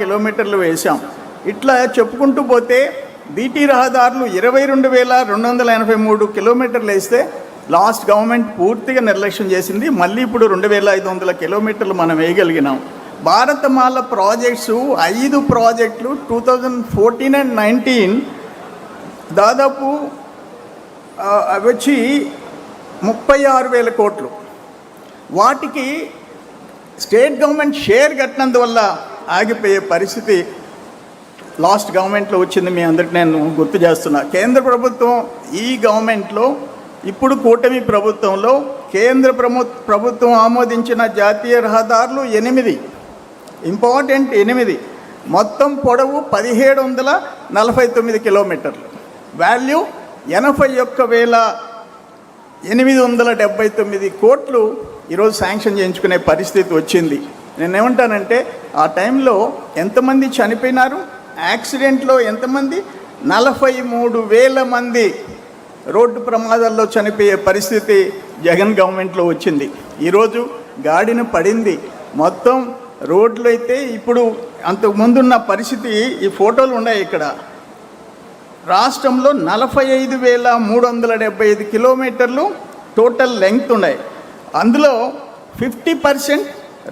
కిలోమీటర్లు వేశాం. ఇట్లా చెప్పుకుంటూ పోతే బీటీ రహదారులు 22,283 కిలోమీటర్లు వేస్తే లాస్ట్ గవర్నమెంట్ పూర్తిగా నిర్లక్ష్యం చేసింది. మళ్ళీ ఇప్పుడు 2,500 కిలోమీటర్లు మనం వేయగలిగినాం. భారతమాల ప్రాజెక్ట్స్ 5 ప్రాజెక్టులు 2014 and 19 దాదాపు వచ్చి 36,000 కోట్లు. వాటికి స్టేట్ గవర్నమెంట్ షేర్ కట్టినందువల్ల ఆగిపోయే పరిస్థితి లాస్ట్ గవర్నమెంట్లో వచ్చింది. మీ అందరికి నేను గుర్తు చేస్తున్నా. కేంద్ర ప్రభుత్వం ఈ గవర్నమెంట్లో ఇప్పుడు కూటమి ప్రభుత్వంలో కేంద్ర ప్రభుత్వం ఆమోదించిన జాతీయ రహదారులు 8 ఇంపార్టెంట్ 8 మొత్తం పొడవు 1,749 కిలోమీటర్లు, వాల్యూ 81,879 కోట్లు ఈరోజు శాంక్షన్ చేయించుకునే పరిస్థితి వచ్చింది. నేనేమంటానంటే ఆ టైంలో ఎంతమంది చనిపోయినారు, యాక్సిడెంట్లో ఎంతమంది, 43,000 మంది రోడ్డు ప్రమాదాల్లో చనిపోయే పరిస్థితి జగన్ గవర్నమెంట్లో వచ్చింది. ఈరోజు గాడిన పడింది. మొత్తం రోడ్లు అయితే ఇప్పుడు అంతకుముందున్న పరిస్థితి ఈ ఫోటోలు ఉన్నాయి. ఇక్కడ రాష్ట్రంలో 45,375 కిలోమీటర్లు టోటల్ లెంగ్త్ ఉన్నాయి. అందులో 50%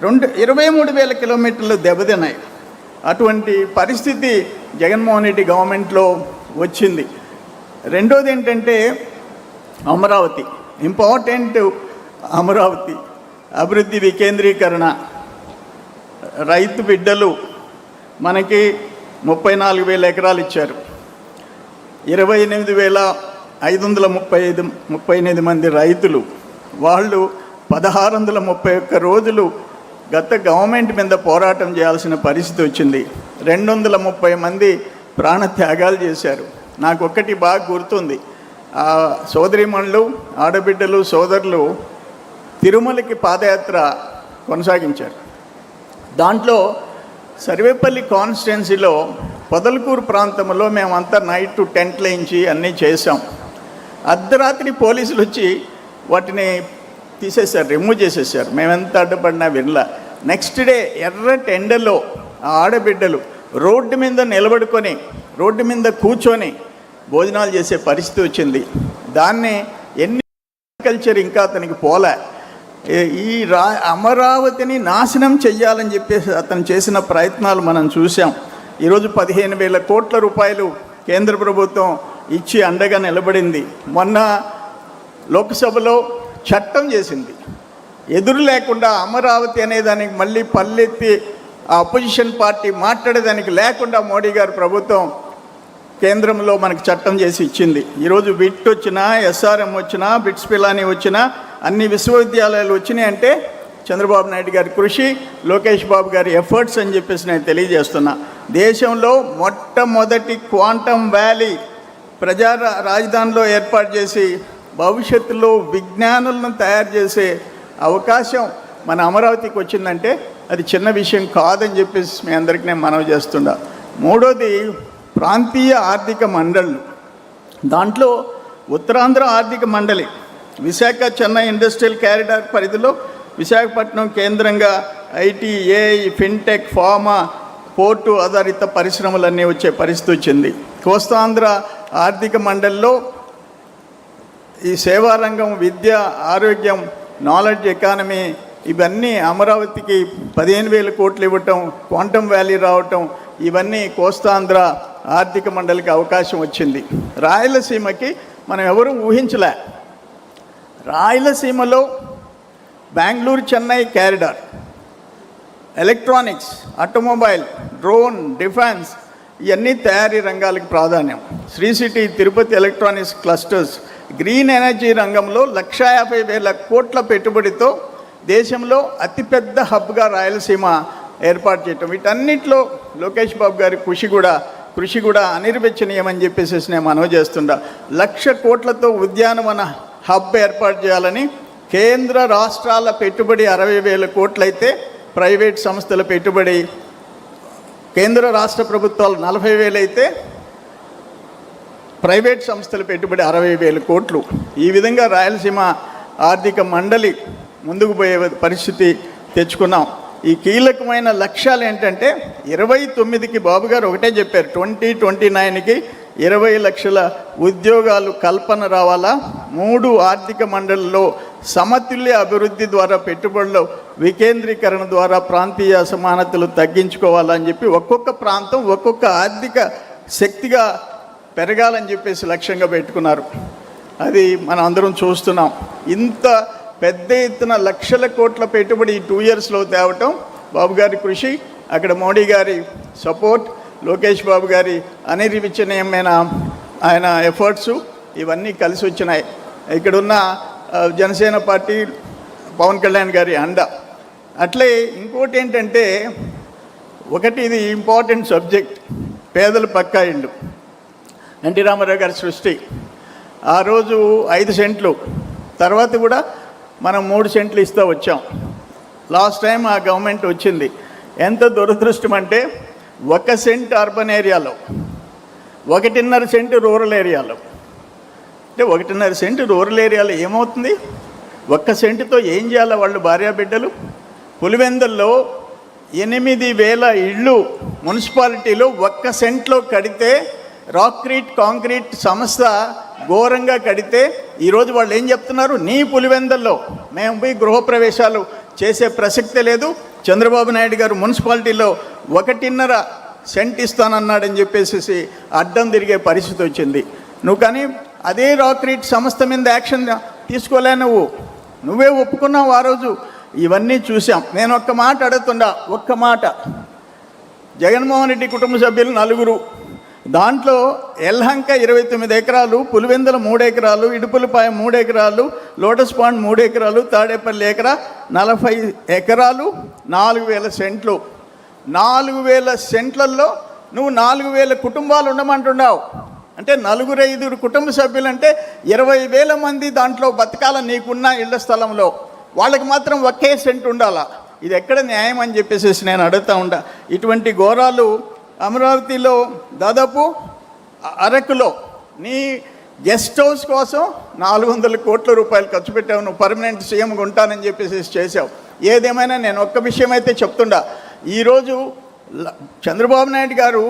23,000 కిలోమీటర్లు దెబ్బతిన్నాయి. అటువంటి పరిస్థితి జగన్మోహన్ రెడ్డి గవర్నమెంట్లో వచ్చింది. రెండోది ఏంటంటే అమరావతి, ఇంపార్టెంట్ అమరావతి అభివృద్ధి వికేంద్రీకరణ. రైతు బిడ్డలు మనకి 34,000 ఎకరాలు ఇచ్చారు. 28,538 మంది రైతులు, వాళ్ళు 1,631 రోజులు గత గవర్నమెంట్ మీద పోరాటం చేయాల్సిన పరిస్థితి వచ్చింది. 230 మంది ప్రాణత్యాగాలు చేశారు. నాకు ఒక్కటి బాగా గుర్తుంది. ఆ సోదరీమణులు, ఆడబిడ్డలు, సోదరులు తిరుమలకి పాదయాత్ర కొనసాగించారు. దాంట్లో సర్వేపల్లి కాన్స్టిట్యున్సీలో పొదలకూరు ప్రాంతంలో మేమంతా నైట్ టెంట్లు వేయించి అన్నీ చేసాం. అర్ధరాత్రి పోలీసులు వచ్చి వాటిని తీసేశారు, రిమూవ్ చేసేసారు. మేమెంత అడ్డుపడినా వినలా. నెక్స్ట్ డే ఎర్రటి ఎండలో ఆ ఆడబిడ్డలు రోడ్డు మీద నిలబడుకొని, రోడ్డు మీద కూర్చొని భోజనాలు చేసే పరిస్థితి వచ్చింది. దాన్ని ఎన్ని కల్చర్ ఇంకా అతనికి పోలే. ఈ అమరావతిని నాశనం చెయ్యాలని చెప్పేసి అతను చేసిన ప్రయత్నాలు మనం చూసాం. ఈరోజు 15,000 కోట్ల రూపాయలు కేంద్ర ప్రభుత్వం ఇచ్చి అండగా నిలబడింది. మొన్న లోక్సభలో చట్టం చేసింది. ఎదురు లేకుండా అమరావతి అనేదానికి మళ్ళీ పల్లెత్తి ఆ అపోజిషన్ పార్టీ మాట్లాడేదానికి లేకుండా మోడీ గారు ప్రభుత్వం కేంద్రంలో మనకు చట్టం చేసి ఇచ్చింది. ఈరోజు బిట్ వచ్చినా, ఎస్ఆర్ఎం వచ్చినా, బిట్స్ పిలాని వచ్చినా, అన్ని విశ్వవిద్యాలయాలు వచ్చినాయి అంటే చంద్రబాబు నాయుడు గారి కృషి, లోకేష్ బాబు గారి ఎఫర్ట్స్ అని చెప్పేసి నేను తెలియజేస్తున్నా. దేశంలో మొట్టమొదటి క్వాంటమ్ వ్యాలీ ప్రజా రాజధానిలో ఏర్పాటు చేసి భవిష్యత్తులో విజ్ఞానులను తయారు చేసే అవకాశం మన అమరావతికి వచ్చిందంటే అది చిన్న విషయం కాదని చెప్పేసి మీ అందరికీ నేను మనవి చేస్తున్నా. మూడోది ప్రాంతీయ ఆర్థిక మండళ్ళు. దాంట్లో ఉత్తరాంధ్ర ఆర్థిక మండలి విశాఖ చెన్నై ఇండస్ట్రియల్ కారిడార్ పరిధిలో విశాఖపట్నం కేంద్రంగా IT, AI, fintech, pharma, port ఆధారిత పరిశ్రమలన్నీ వచ్చే పరిస్థితి వచ్చింది. కోస్తాంధ్ర ఆర్థిక మండలిలో ఈ సేవారంగం, విద్య, ఆరోగ్యం, నాలెడ్జ్ ఎకానమీ ఇవన్నీ అమరావతికి 15,000 కోట్లు ఇవ్వటం, క్వాంటమ్ వ్యాలీ రావటం, ఇవన్నీ కోస్తాంధ్ర ఆర్థిక మండలికి అవకాశం వచ్చింది. రాయలసీమకి మనం ఎవరూ ఊహించలే. రాయలసీమలో Bengaluru Chennai corridor, electronics, automobile, drone, defence ఇవన్నీ తయారీ రంగాలకు ప్రాధాన్యం. Sri City, Tirupati electronics clusters, green energy రంగంలో 150,000 కోట్ల పెట్టుబడితో దేశంలో అతిపెద్ద హబ్గా రాయలసీమ ఏర్పాటు చేయటం, వీటన్నిటిలో లోకేష్ బాబు గారి కృషి కూడా అనిర్వచనీయమని చెప్పేసి నేను మనవి చేస్తుండా. 1,00,000 కోట్లతో ఉద్యానవన హబ్ ఏర్పాటు చేయాలని కేంద్ర రాష్ట్రాల పెట్టుబడి 60,000 కోట్లయితే ప్రైవేట్ సంస్థల పెట్టుబడి కేంద్ర రాష్ట్ర ప్రభుత్వాలు 40,000 అయితే ప్రైవేట్ సంస్థల పెట్టుబడి 60,000 కోట్లు. ఈ విధంగా రాయలసీమ ఆర్థిక మండలి ముందుకు పోయే పరిస్థితి తెచ్చుకున్నాం. ఈ కీలకమైన లక్ష్యాలు ఏంటంటే 29కి బాబు గారు ఒకటే చెప్పారు, 2029కి 20 లక్షల ఉద్యోగాలు కల్పన రావాలా, 3 ఆర్థిక మండలిలో సమతుల్య అభివృద్ధి ద్వారా పెట్టుబడుల వికేంద్రీకరణ ద్వారా ప్రాంతీయ అసమానతలు తగ్గించుకోవాలని చెప్పి ఒక్కొక్క ప్రాంతం ఒక్కొక్క ఆర్థిక శక్తిగా పెరగాలని చెప్పేసి లక్ష్యంగా పెట్టుకున్నారు. అది మనం అందరం చూస్తున్నాం. ఇంత పెద్ద ఎత్తున లక్షల కోట్ల పెట్టుబడి ఈ 2 ఇయర్స్లో తేవటం బాబు గారి కృషి, అక్కడ మోడీ గారి సపోర్ట్, లోకేష్ బాబు గారి అనిర్వచనీయమైన ఆయన ఎఫర్ట్స్ ఇవన్నీ కలిసి వచ్చినాయి. ఇక్కడున్న జనసేన పార్టీ పవన్ కళ్యాణ్ గారి అండ. అట్లే ఇంకోటి ఏంటంటే, ఒకటి ఇది ఇంపార్టెంట్ సబ్జెక్ట్, పేదల పక్కా ఇళ్ళు. ఎన్టీ రామారావు గారి సృష్టి. ఆ రోజు 5 సెంట్లు, తర్వాత కూడా మనం 3 సెంట్లు ఇస్తూ వచ్చాం. లాస్ట్ టైం ఆ గవర్నమెంట్ వచ్చింది. ఎంత దురదృష్టం అంటే 1 సెంట్ అర్బన్ ఏరియాలో, 1.5 సెంటు రూరల్ ఏరియాలో. అంటే 1.5 సెంటు రూరల్ ఏరియాలో ఏమవుతుంది? 1 సెంటుతో ఏం చేయాలి వాళ్ళు భార్యాబిడ్డలు? పులివెందుల్లో 8,000 ఇళ్ళు మున్సిపాలిటీలో 1 సెంట్లో కడితే, రాక్రీట్ కాంక్రీట్ సంస్థ ఘోరంగా కడితే, ఈరోజు వాళ్ళు ఏం చెప్తున్నారు? నీ పులివెందుల్లో మేము పోయి గృహప్రవేశాలు చేసే ప్రసక్తే లేదు, చంద్రబాబు నాయుడు గారు మున్సిపాలిటీలో 1.5 సెంట్ ఇస్తానన్నాడని చెప్పేసి అడ్డం తిరిగే పరిస్థితి వచ్చింది. నువ్వు కానీ అదే రాక్రీట్ సంస్థ మీద యాక్షన్ తీసుకోలే, నువ్వే ఒప్పుకున్నావు ఆ రోజు. ఇవన్నీ చూసాం. నేను ఒక్క మాట అడుగుతుండా, ఒక్క మాట. జగన్మోహన్ రెడ్డి కుటుంబ సభ్యులు 4, దాంట్లో ఎల్హంక 29 ఎకరాలు, పులివెందుల 3 ఎకరాలు, ఇడుపులపాయ 3 ఎకరాలు, లోటస్ పాండ్ 3 ఎకరాలు, తాడేపల్లి ఎకరా 40 ఎకరాలు, 4,000 సెంట్లు. 4,000 సెంట్లలో నువ్వు 4,000 కుటుంబాలు ఉండమంటున్నావు. అంటే 4-5 కుటుంబ సభ్యులు అంటే 20,000 మంది దాంట్లో బతకాల నీకున్న ఇళ్ల స్థలంలో. వాళ్ళకి మాత్రం 1 సెంట్ ఉండాలా? ఇది ఎక్కడ న్యాయం అని చెప్పేసి నేను అడుగుతూ ఉంటా. ఇటువంటి ఘోరాలు అమరావతిలో దాదాపు అరకులో నీ గెస్ట్ హౌస్ కోసం 400 కోట్ల రూపాయలు ఖర్చు పెట్టావు. నువ్వు పర్మనెంట్ సీఎంగా ఉంటానని చెప్పేసి చేసావు. ఏదేమైనా నేను ఒక్క విషయం అయితే చెప్తుండా. ఈరోజు చంద్రబాబు నాయుడు గారు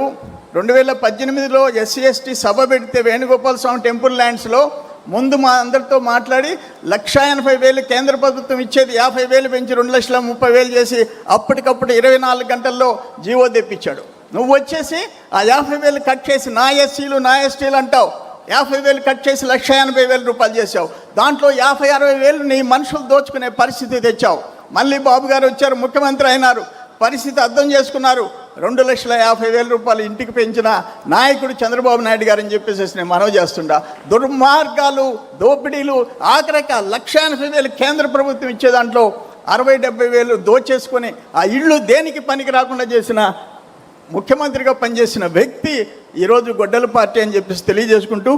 2018లో SC ST సభ పెడితే వేణుగోపాల స్వామి టెంపుల్ ల్యాండ్స్లో ముందు మా అందరితో మాట్లాడి 1,80,000 కేంద్ర ప్రభుత్వం ఇచ్చేది 50,000 పెంచి 2,30,000 చేసి అప్పటికప్పుడు 24 గంటల్లో జీవో తెప్పించాడు. నువ్వు వచ్చేసి ఆ 50,000 కట్ చేసి నా ఎస్సీలు నా ఎస్టీలు అంటావు. 50,000 కట్ చేసి 1,80,000 రూపాయలు చేసావు. దాంట్లో 50,000-60,000 నీ మనుషులు దోచుకునే పరిస్థితి తెచ్చావు. మళ్ళీ బాబు గారు వచ్చారు, ముఖ్యమంత్రి అయినారు, పరిస్థితి అర్థం చేసుకున్నారు. 2,50,000 రూపాయలు ఇంటికి పెంచిన నాయకుడు చంద్రబాబు నాయుడు గారు అని చెప్పేసి నేను మనవి చేస్తుండా. దుర్మార్గాలు, దోపిడీలు, ఆఖరిక 1,80,000 కేంద్ర ప్రభుత్వం ఇచ్చే దాంట్లో 60,000-70,000 దోచేసుకొని ఆ ఇళ్ళు దేనికి పనికి రాకుండా చేసిన ముఖ్యమంత్రిగా పనిచేసిన వ్యక్తి ఈరోజు గొడ్డల పార్టీ అని చెప్పేసి తెలియజేసుకుంటూ,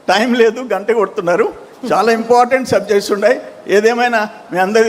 టైం లేదు, గంట కొడుతున్నారు. చాలా ఇంపార్టెంట్ సబ్జెక్ట్స్ ఉన్నాయి. ఏదేమైనా మీ అందరి